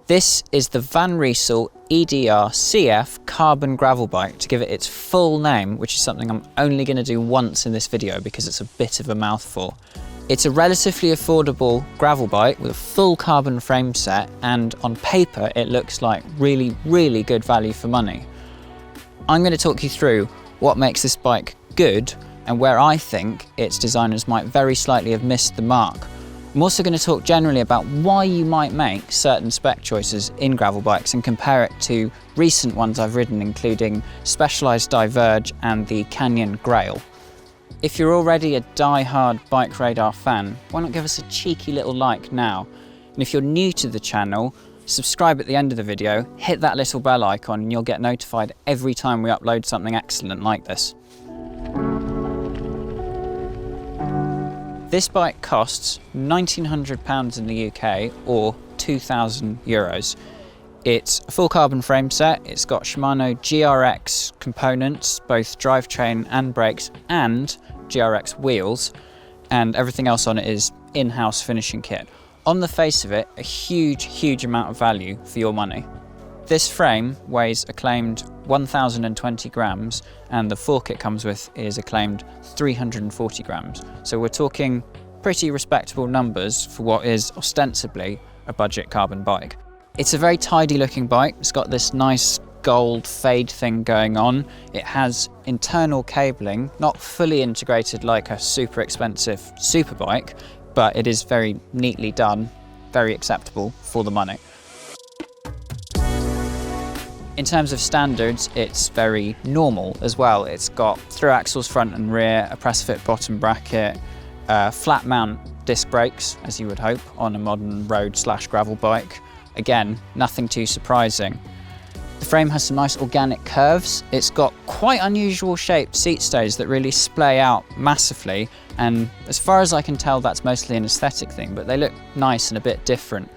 This is the Rysel EDR CF carbon gravel bike, to give it its full name, which is something I'm only going to do once in this video because it's a bit of a mouthful. It's a relatively affordable gravel bike with a full carbon frame set, and on paper it looks like really good value for money. I'm going to talk you through what makes this bike good and where I think its designers might very slightly have missed the mark. I'm also going to talk generally about why you might make certain spec choices in gravel bikes and compare it to recent ones I've ridden, including Specialized Diverge and the Canyon Grail. If you're already a die-hard BikeRadar fan, why not give us a cheeky little like now? And if you're new to the channel, subscribe at the end of the video, hit that little bell icon and you'll get notified every time we upload something excellent like this. This bike costs £1,900 in the UK or €2,000. It's a full carbon frame set, it's got Shimano GRX components, both drivetrain and brakes, and GRX wheels, and everything else on it is in-house finishing kit. On the face of it, a huge amount of value for your money. This frame weighs a claimed 1,020 grams and the fork it comes with is a claimed 340 grams. So we're talking pretty respectable numbers for what is ostensibly a budget carbon bike. It's a very tidy looking bike. It's got this nice gold fade thing going on. It has internal cabling, not fully integrated like a super expensive super bike, but it is very neatly done, very acceptable for the money. In terms of standards, it's very normal as well. It's got through axles front and rear, a press fit bottom bracket, flat mount disc brakes, as you would hope on a modern road/gravel bike. Again, nothing too surprising. The frame has some nice organic curves. It's got quite unusual shaped seat stays that really splay out massively, and as far as I can tell, that's mostly an aesthetic thing, but they look nice and a bit different.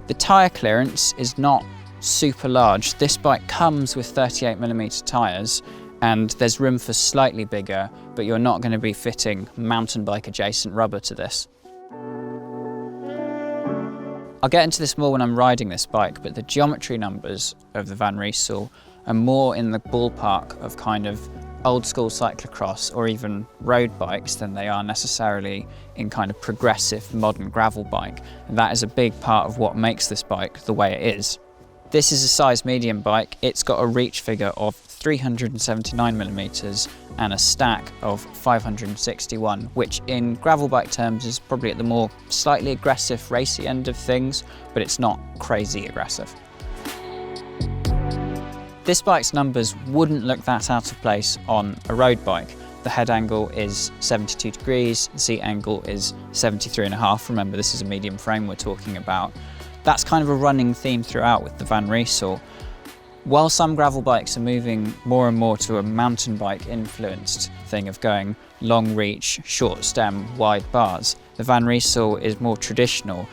The tyre clearance is not super large. This bike comes with 38mm tyres and there's room for slightly bigger, but you're not going to be fitting mountain bike adjacent rubber to this. I'll get into this more when I'm riding this bike, but the geometry numbers of the Rysel are more in the ballpark of kind of old school cyclocross or even road bikes than they are necessarily in kind of progressive modern gravel bike. And that is a big part of what makes this bike the way it is. This is a size medium bike. It's got a reach figure of 379mm and a stack of 561, which in gravel bike terms is probably at the more slightly aggressive racy end of things, but it's not crazy aggressive. This bike's numbers wouldn't look that out of place on a road bike. The head angle is 72 degrees, the seat angle is 73.5. Remember, this is a medium frame we're talking about. That's kind of a running theme throughout with the Rysel. While some gravel bikes are moving more and more to a mountain bike influenced thing of going long reach, short stem, wide bars, the Rysel is more traditional.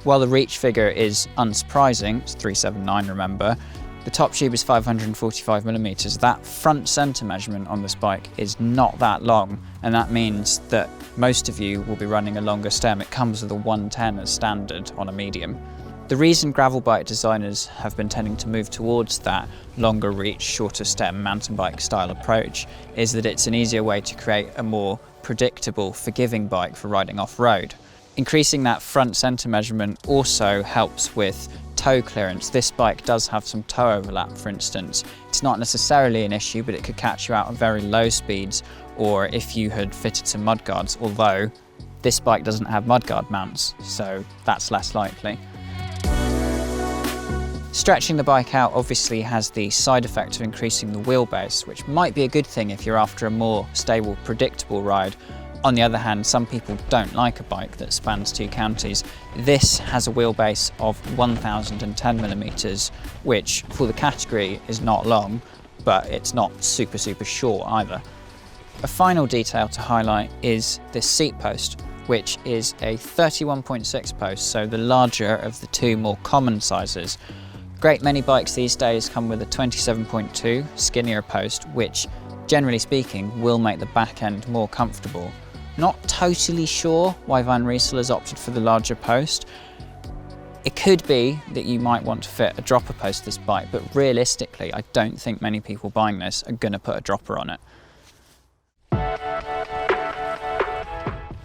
While the reach figure is unsurprising, it's 379 remember, the top tube is 545mm. That front centre measurement on this bike is not that long, and that means that most of you will be running a longer stem. It comes with a 110 as standard on a medium. The reason gravel bike designers have been tending to move towards that longer reach, shorter stem mountain bike style approach is that it's an easier way to create a more predictable, forgiving bike for riding off-road. Increasing that front centre measurement also helps with toe clearance. This bike does have some toe overlap, for instance. It's not necessarily an issue, but it could catch you out at very low speeds, or if you had fitted some mudguards, although this bike doesn't have mudguard mounts, so that's less likely. Stretching the bike out obviously has the side effect of increasing the wheelbase, which might be a good thing if you're after a more stable, predictable ride. On the other hand, some people don't like a bike that spans two counties. This has a wheelbase of 1,010mm, which for the category is not long, but it's not super short either. A final detail to highlight is this seat post, which is a 31.6 post, so the larger of the two more common sizes. Great many bikes these days come with a 27.2 skinnier post, which generally speaking will make the back end more comfortable. Not totally sure why Rysel has opted for the larger post. It could be that you might want to fit a dropper post to this bike, but realistically, I don't think many people buying this are going to put a dropper on it.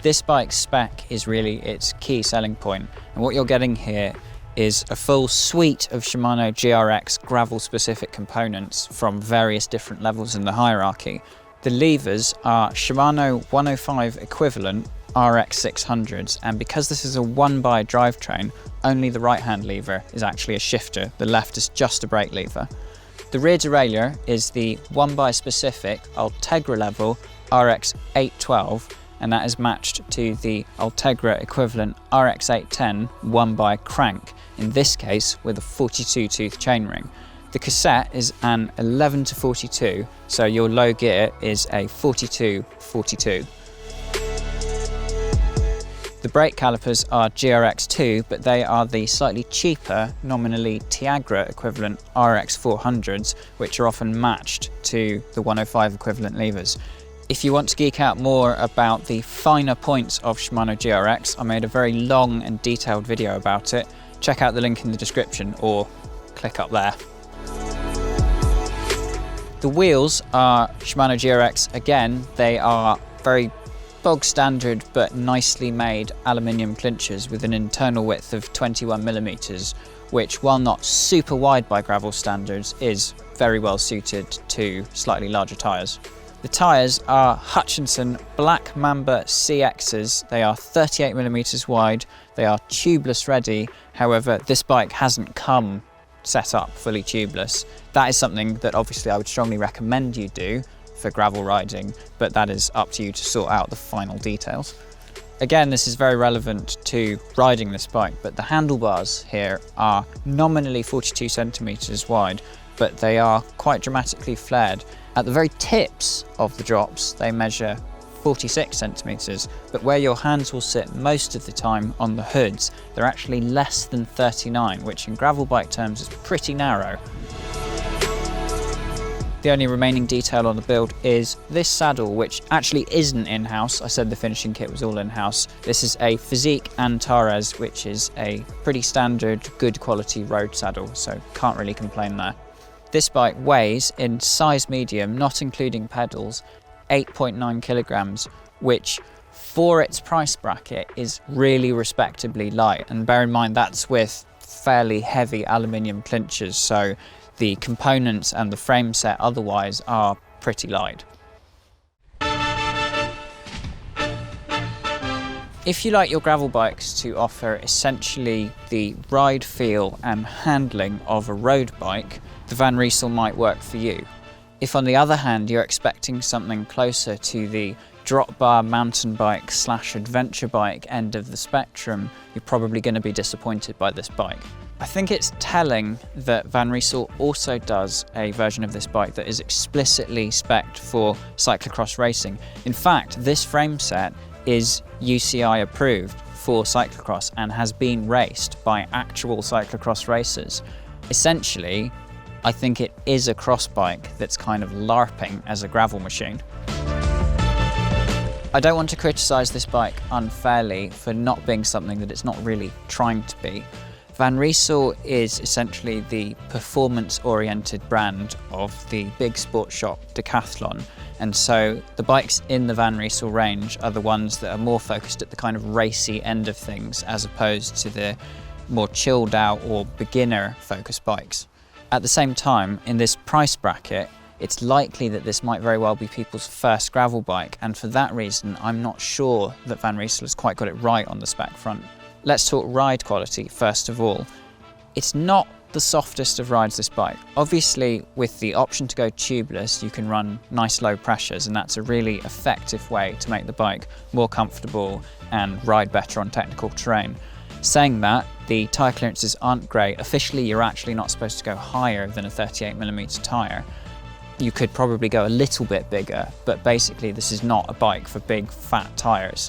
This bike's spec is really its key selling point, and what you're getting here is a full suite of Shimano GRX gravel-specific components from various different levels in the hierarchy. The levers are Shimano 105 equivalent RX 600s, and because this is a 1x drivetrain, only the right-hand lever is actually a shifter, the left is just a brake lever. The rear derailleur is the 1x specific Ultegra level RX 812, and that is matched to the Ultegra equivalent RX 810 1x crank, in this case with a 42 tooth chainring. The cassette is an 11-42, so your low gear is a 42-42. The brake calipers are GRX2, but they are the slightly cheaper, nominally Tiagra equivalent RX 400s, which are often matched to the 105 equivalent levers. If you want to geek out more about the finer points of Shimano GRX, I made a very long and detailed video about it. Check out the link in the description or click up there. The wheels are Shimano GRX again. They are very bog standard but nicely made aluminium clinchers with an internal width of 21mm, which, while not super wide by gravel standards, is very well suited to slightly larger tyres. The tyres are Hutchinson Black Mamba CXs. They are 38mm wide, they are tubeless ready. However, this bike hasn't come set up fully tubeless. That is something that obviously I would strongly recommend you do for gravel riding, but that is up to you to sort out the final details. Again, this is very relevant to riding this bike, but the handlebars here are nominally 42 centimeters wide, but they are quite dramatically flared. At the very tips of the drops, they measure 46 centimeters, but where your hands will sit most of the time on the hoods, they're actually less than 39, which in gravel bike terms is pretty narrow. The only remaining detail on the build is this saddle, which actually isn't in-house. I said the finishing kit was all in-house. This is a Physique Antares, which is a pretty standard, good quality road saddle, so can't really complain there. This bike weighs, in size medium, not including pedals, 8.9 kilograms, which for its price bracket is really respectably light. And bear in mind that's with fairly heavy aluminium clinchers, so the components and the frame set otherwise are pretty light. If you like your gravel bikes to offer essentially the ride feel and handling of a road bike, the Van Rysel might work for you. If on the other hand you're expecting something closer to the drop bar mountain bike / adventure bike end of the spectrum, you're probably going to be disappointed by this bike. I think it's telling that Van Rysel also does a version of this bike that is explicitly spec'd for cyclocross racing. In fact, this frame set is UCI approved for cyclocross and has been raced by actual cyclocross racers. Essentially, I think it is a cross bike that's kind of LARPing as a gravel machine. I don't want to criticise this bike unfairly for not being something that it's not really trying to be. Van Rysel is essentially the performance-oriented brand of the big sports shop Decathlon, and so the bikes in the Van Rysel range are the ones that are more focused at the kind of racy end of things as opposed to the more chilled out or beginner focused bikes. At the same time, in this price bracket, it's likely that this might very well be people's first gravel bike, and for that reason I'm not sure that Van Rysel has quite got it right on the spec front. Let's talk ride quality first of all. It's not the softest of rides, this bike. Obviously, with the option to go tubeless, you can run nice low pressures, and that's a really effective way to make the bike more comfortable and ride better on technical terrain. Saying that, the tyre clearances aren't great. Officially, you're actually not supposed to go higher than a 38mm tyre. You could probably go a little bit bigger, but basically this is not a bike for big fat tyres.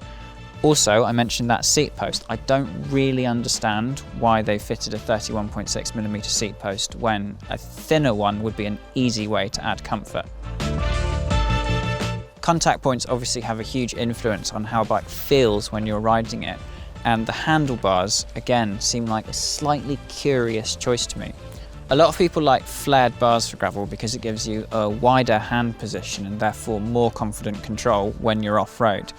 Also, I mentioned that seat post. I don't really understand why they fitted a 31.6mm seat post when a thinner one would be an easy way to add comfort. Contact points obviously have a huge influence on how a bike feels when you're riding it, And the handlebars, again, seem like a slightly curious choice to me. A lot of people like flared bars for gravel because it gives you a wider hand position and therefore more confident control when you're off-road.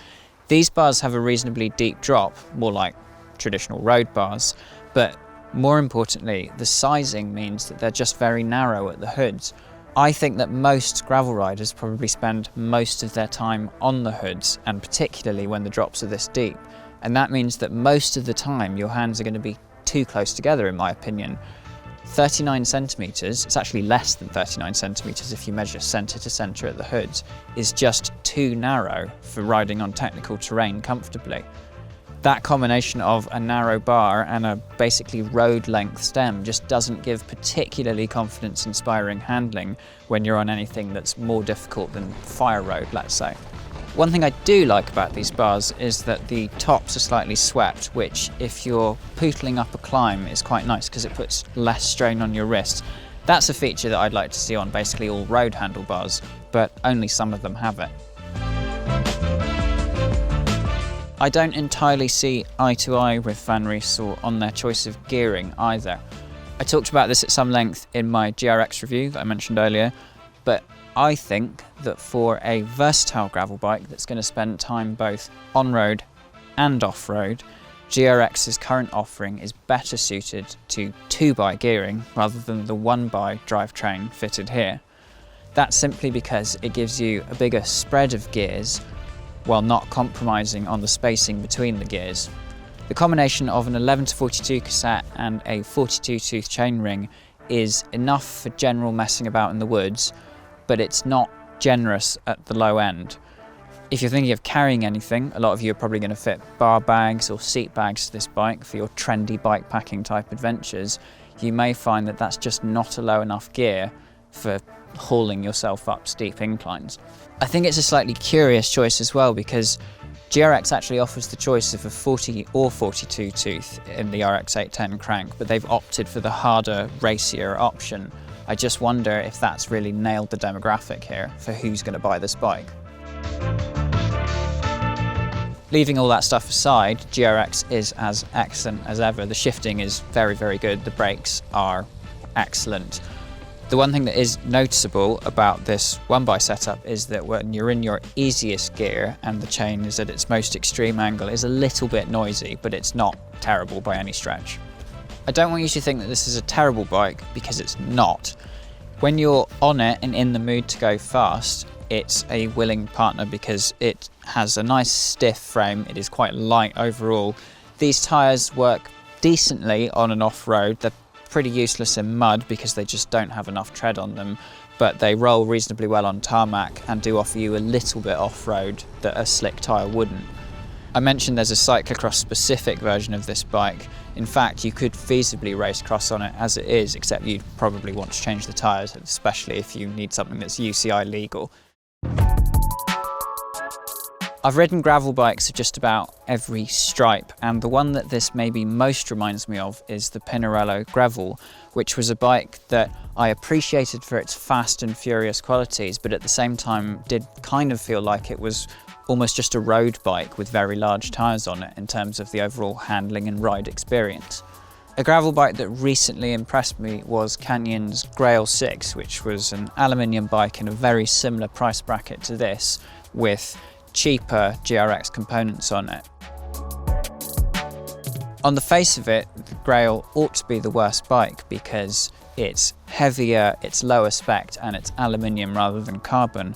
These bars have a reasonably deep drop, more like traditional road bars, but more importantly, the sizing means that they're just very narrow at the hoods. I think that most gravel riders probably spend most of their time on the hoods, and particularly when the drops are this deep. And that means that most of the time your hands are going to be too close together, in my opinion. 39 centimetres, it's actually less than 39 centimetres if you measure centre to centre at the hoods, is just too narrow for riding on technical terrain comfortably. That combination of a narrow bar and a basically road length stem just doesn't give particularly confidence inspiring handling when you're on anything that's more difficult than fire road, let's say. One thing I do like about these bars is that the tops are slightly swept, which if you're pootling up a climb is quite nice because it puts less strain on your wrist. That's a feature that I'd like to see on basically all road handlebars, but only some of them have it. I don't entirely see eye to eye with Van Rysel on their choice of gearing either. I talked about this at some length in my GRX review that I mentioned earlier, but I think that for a versatile gravel bike that's going to spend time both on-road and off-road, GRX's current offering is better suited to 2x gearing rather than the 1x drivetrain fitted here. That's simply because it gives you a bigger spread of gears while not compromising on the spacing between the gears. The combination of an 11-42 cassette and a 42 tooth chainring is enough for general messing about in the woods, but it's not generous at the low end. If you're thinking of carrying anything, a lot of you are probably going to fit bar bags or seat bags to this bike for your trendy bike packing type adventures. You may find that that's just not a low enough gear for hauling yourself up steep inclines. I think it's a slightly curious choice as well because GRX actually offers the choice of a 40 or 42 tooth in the RX 810 crank, but they've opted for the harder, racier option. I just wonder if that's really nailed the demographic here for who's going to buy this bike. Leaving all that stuff aside, GRX is as excellent as ever. The shifting is very, very good. The brakes are excellent. The one thing that is noticeable about this 1x setup is that when you're in your easiest gear and the chain is at its most extreme angle, it's a little bit noisy, but it's not terrible by any stretch. I don't want you to think that this is a terrible bike because it's not. When you're on it and in the mood to go fast, it's a willing partner because it has a nice stiff frame, it is quite light overall. These tyres work decently on and off-road. They're pretty useless in mud because they just don't have enough tread on them, but they roll reasonably well on tarmac and do offer you a little bit off-road that a slick tyre wouldn't. I mentioned there's a cyclocross specific version of this bike. In fact, you could feasibly race cross on it as it is, except you'd probably want to change the tyres, especially if you need something that's UCI legal. I've ridden gravel bikes of just about every stripe, and the one that this maybe most reminds me of is the Pinarello Gravel, which was a bike that I appreciated for its fast and furious qualities, but at the same time did kind of feel like it was almost just a road bike with very large tyres on it in terms of the overall handling and ride experience. A gravel bike that recently impressed me was Canyon's Grail 6, which was an aluminium bike in a very similar price bracket to this, with cheaper GRX components on it. On the face of it, the Grail ought to be the worst bike because it's heavier, it's lower spec, and it's aluminium rather than carbon.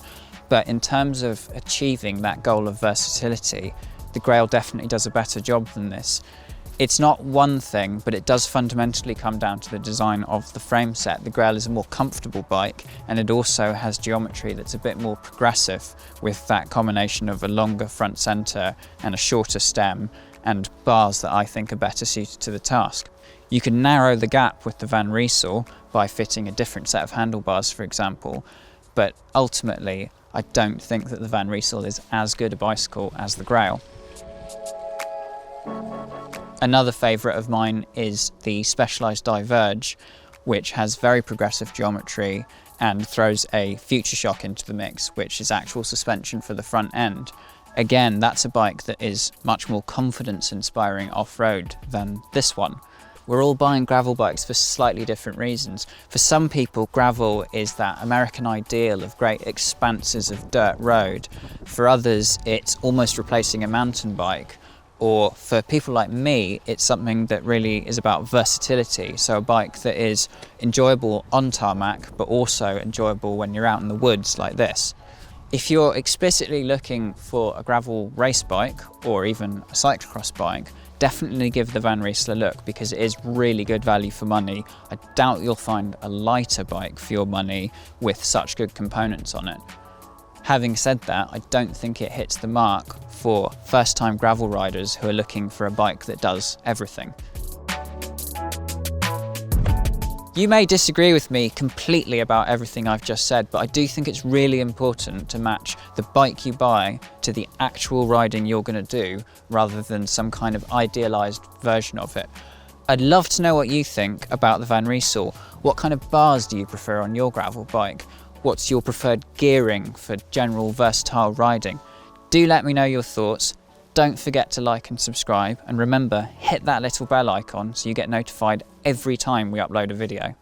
But in terms of achieving that goal of versatility, the Grail definitely does a better job than this. It's not one thing, but it does fundamentally come down to the design of the frame set. The Grail is a more comfortable bike, and it also has geometry that's a bit more progressive, with that combination of a longer front centre and a shorter stem, and bars that I think are better suited to the task. You can narrow the gap with the Van Rysel by fitting a different set of handlebars, for example, but ultimately I don't think that the Van Rysel is as good a bicycle as the Grail. Another favourite of mine is the Specialized Diverge, which has very progressive geometry and throws a Future Shock into the mix, which is actual suspension for the front end. Again, that's a bike that is much more confidence-inspiring off-road than this one. We're all buying gravel bikes for slightly different reasons. For some people, gravel is that American ideal of great expanses of dirt road. For others, it's almost replacing a mountain bike. Or for people like me, it's something that really is about versatility. So a bike that is enjoyable on tarmac, but also enjoyable when you're out in the woods like this. If you're explicitly looking for a gravel race bike or even a cyclocross bike, definitely give the Van Rysel a look because it is really good value for money. I doubt you'll find a lighter bike for your money with such good components on it. Having said that, I don't think it hits the mark for first-time gravel riders who are looking for a bike that does everything. You may disagree with me completely about everything I've just said, but I do think it's really important to match the bike you buy to the actual riding you're going to do, rather than some kind of idealised version of it. I'd love to know what you think about the Van Rysel. What kind of bars do you prefer on your gravel bike? What's your preferred gearing for general versatile riding? Do let me know your thoughts. Don't forget to like and subscribe, and remember, hit that little bell icon so you get notified every time we upload a video.